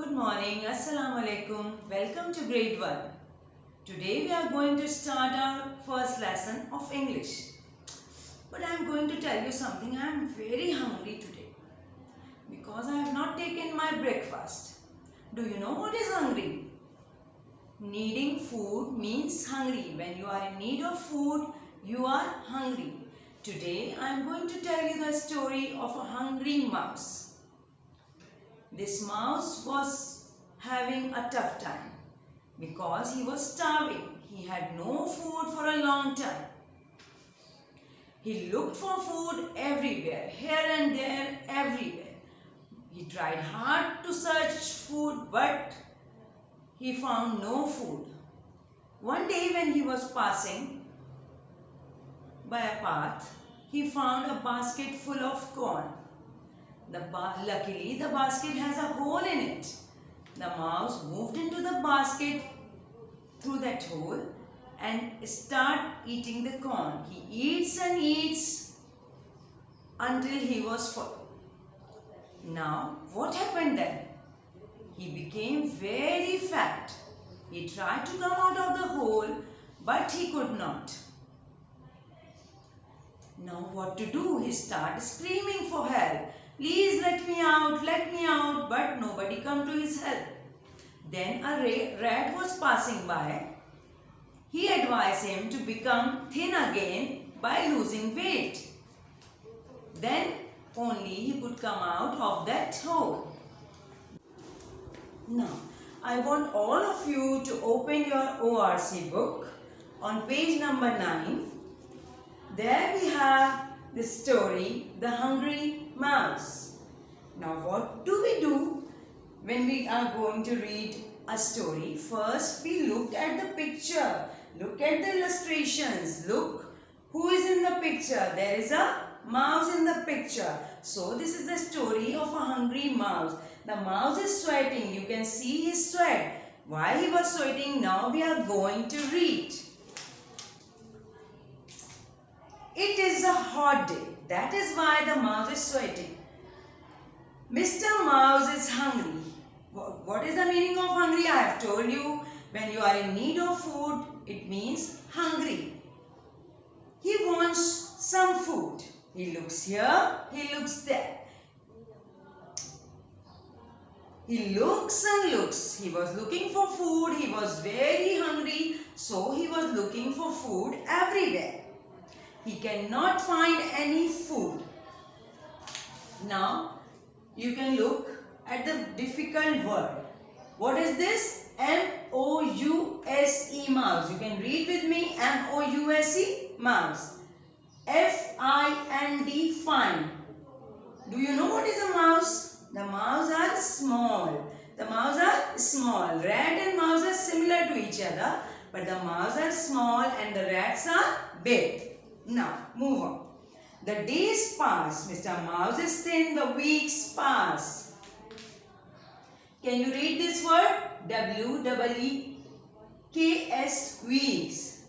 Good morning, Assalamu alaikum. Welcome to grade 1. Today we are going to start our first lesson of English. But I am going to tell you something. I am very hungry today because I have not taken my breakfast. Do you know what is hungry? Needing food means hungry. When you are in need of food, you are hungry. Today I am going to tell you the story of a hungry mouse. This mouse was having a tough time because he was starving. He had no food for a long time. He looked for food everywhere, here and there, everywhere. He tried hard to search food, but he found no food. One day when he was passing by a path, he found a basket full of corn. Luckily, the basket has a hole in it. The mouse moved into the basket through that hole and start eating the corn. He eats and eats until he was full. Now, what happened then? He became very fat. He tried to come out of the hole, but he could not. Now, what to do? He started screaming for help. Please let me out, but nobody come to his help. Then a rat was passing by. He advised him to become thin again by losing weight. Then only he could come out of that hole. Now, I want all of you to open your ORC book on page number 9. There we have the story, The Hungry Mouse. Now what do we do when we are going to read a story? First we look at the picture. Look at the illustrations. Look who is in the picture. There is a mouse in the picture. So this is the story of a hungry mouse. The mouse is sweating. You can see his sweat. Why he was sweating? Now we are going to read. It is a hot day. That is why the mouse is sweating. Mr. Mouse is hungry. What is the meaning of hungry? I have told you, when you are in need of food, it means hungry. He wants some food. He looks here, he looks there. He looks and looks. He was looking for food. He was very hungry. So he was looking for food everywhere. He cannot find any food. Now, you can look at the difficult word. What is this? M-O-U-S-E, mouse. You can read with me. M-O-U-S-E, mouse. F-I-N-D, find. Do you know what is a mouse? The mouse are small. The mouse are small. Rat and mouse are similar to each other, but the mouse are small and the rats are big. Now, move on. The days pass. Mr. Mouse is thin. The weeks pass. Can you read this word? W-E-E-K-S, weeks.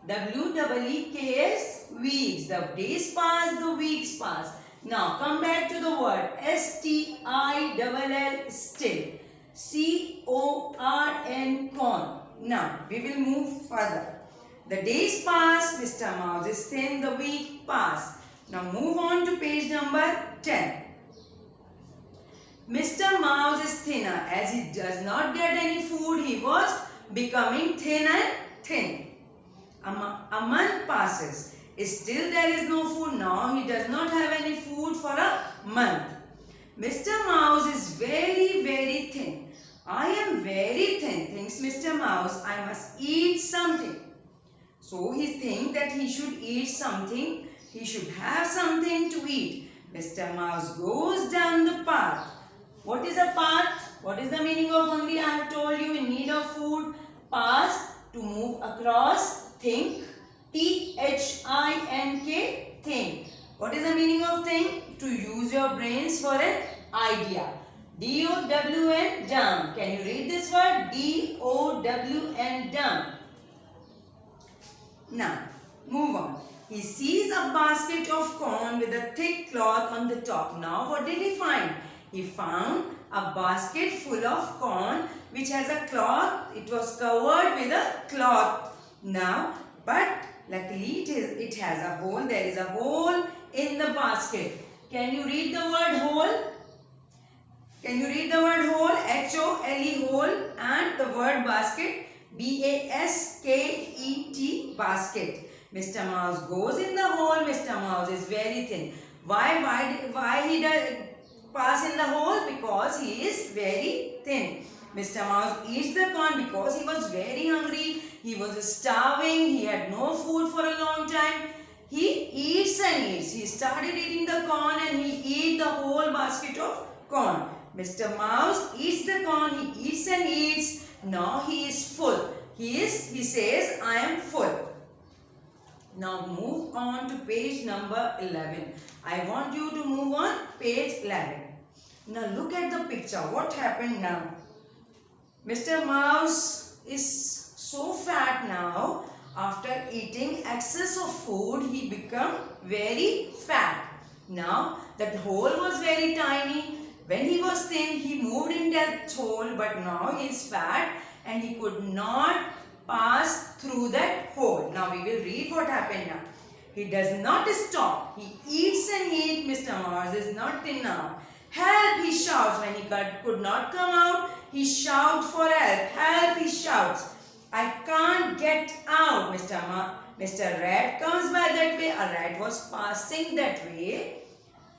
W-E-E-K-S, weeks. The days pass, the weeks pass. Now, come back to the word. S-T-I-L-L, still. C-O-R-N, corn. Now, we will move further. The days pass, Mr. Mouse is thin, the week pass. Now move on to page number 10. Mr. Mouse is thinner. As he does not get any food, he was becoming thin and thin. A month passes. Still there is no food. Now he does not have any food for a month. Mr. Mouse is very, very thin. I am very thin, thinks Mr. Mouse. I must eat something. So he thinks that he should eat something. He should have something to eat. Mr. Mouse goes down the path. What is a path? What is the meaning of hungry? I have told you, in need of food. Pass, to move across. Think. T-H-I-N-K, think. What is the meaning of think? To use your brains for an idea. D-O-W-N, dumb. Can you read this word? D-O-W-N, dumb. Now, move on. He sees a basket of corn with a thick cloth on the top. Now, what did he find? He found a basket full of corn which has a cloth. It was covered with a cloth. Now, but luckily it has a hole. There is a hole in the basket. Can you read the word hole? Can you read the word hole? H-O-L-E, hole, and the word basket, B-A-S-K-E-T, basket. Mr. Mouse goes in the hole. Mr. Mouse is very thin. Why he does pass in the hole? Because he is very thin. Mr. Mouse eats the corn because he was very hungry. He was starving. He had no food for a long time. He eats and eats. He started eating the corn and he ate the whole basket of corn. Mr. Mouse eats the corn. He eats and eats. Now he is full. He says, I am full. Now move on to page number 11. I want you to move on page 11. Now look at the picture. What happened now? Mr. Mouse is so fat now. After eating excess of food, he became very fat. Now that hole was very tiny. When he was thin, he moved in that hole, but now he is fat and he could not pass through that hole. Now we will read what happened now. He does not stop. He eats and eats. Mr. Mouse is not thin now. Help, he shouts. When he could not come out, he shouts for help. Help, he shouts. I can't get out. Mr. Rat comes by that way. A rat was passing that way.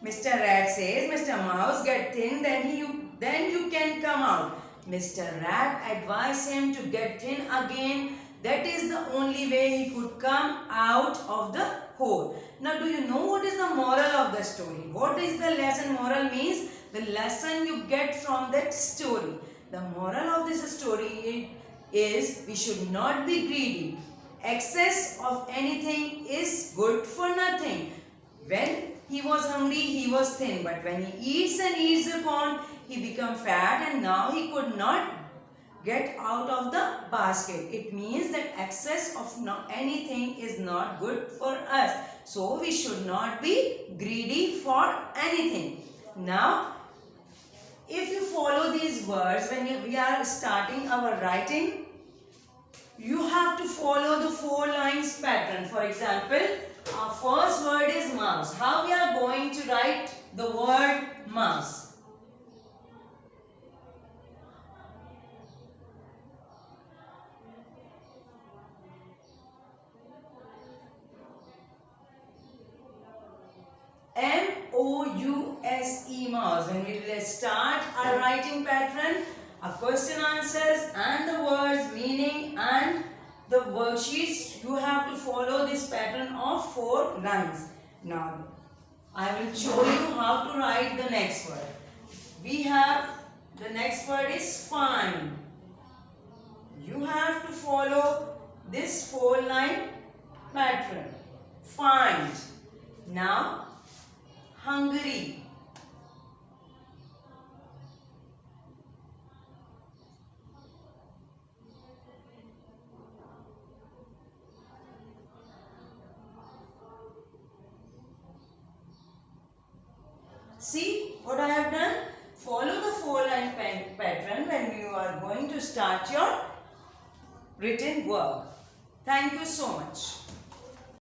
Mr. Rat says, Mr. Mouse, get thin, then you can come out. Mr. Rat advised him to get thin again. That is the only way he could come out of the hole. Now, do you know what is the moral of the story? What is the lesson? Moral means the lesson you get from that story. The moral of this story is we should not be greedy. Excess of anything is good for nothing. When he was hungry, he was thin. But when he eats and eats the corn, he became fat and now he could not get out of the basket. It means that excess of anything is not good for us. So we should not be greedy for anything. Now, if you follow these words when we are starting our writing, you have to follow the 4 lines pattern. For example, our first word is mouse. How we are going to write the word mouse? M-O-U-S-E, mouse. When we will start our writing pattern, a question answers and the words, meaning and the worksheets, you have to follow this pattern of 4 lines. Now, I will show you how to write the next word. We have, the next word is find. You have to follow this 4-line pattern. Find. Now, hungry. See what I have done? Follow the 4-line pattern when you are going to start your written work. Thank you so much.